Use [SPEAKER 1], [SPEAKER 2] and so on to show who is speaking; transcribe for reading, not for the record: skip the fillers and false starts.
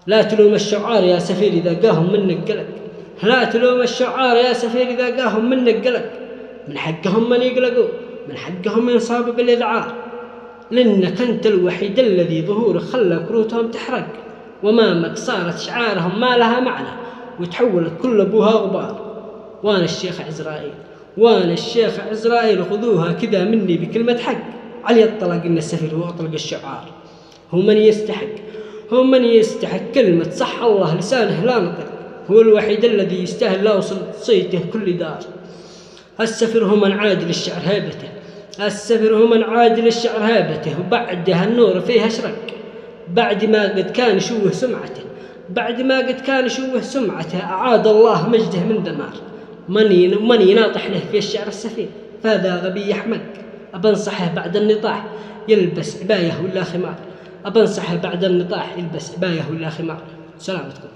[SPEAKER 1] لا تلوم الشعار يا سفير إذا قاهم منك قلق، لا تلوم الشعار يا سفير إذا قاهم منك قلق، من حقهم من يقلقوا، من حقهم ينصابوا بالإذعار، لأنك أنت الوحيد الذي ظهورك خلى كروتهم تحرق، وأمامك صارت شعارهم ما لها معنى وتحولت كل أبوها غبار. وأنا الشيخ عزرائيل، وأنا الشيخ عزرائيل، خذوها كذا مني بكلمة حق، علي الطلاق إن السفير هو أطلق الشعار، هو من يستحق، هو من يستحق كلمة صح الله لسانه لا نطق، هو الوحيد الذي يستاهل لا وصل صيته كل دار. السفير هو من عاد للشعر هيبته، السفير هو من عاد للشعر هيبته، وبعدها النور فيه أشرق، بعد ما قد كان يشوه سمعته، بعد ما قد كان يشوه سمعته، أعاد الله مجده من دمار. من يناطح له في الشعر السفير فهذا غبي أحمق، أبنصحه بعد النطاح يلبس عباية ولا خمار، أبنصحه بعد النطاح يلبس عباية ولا خمار. سلامتكم.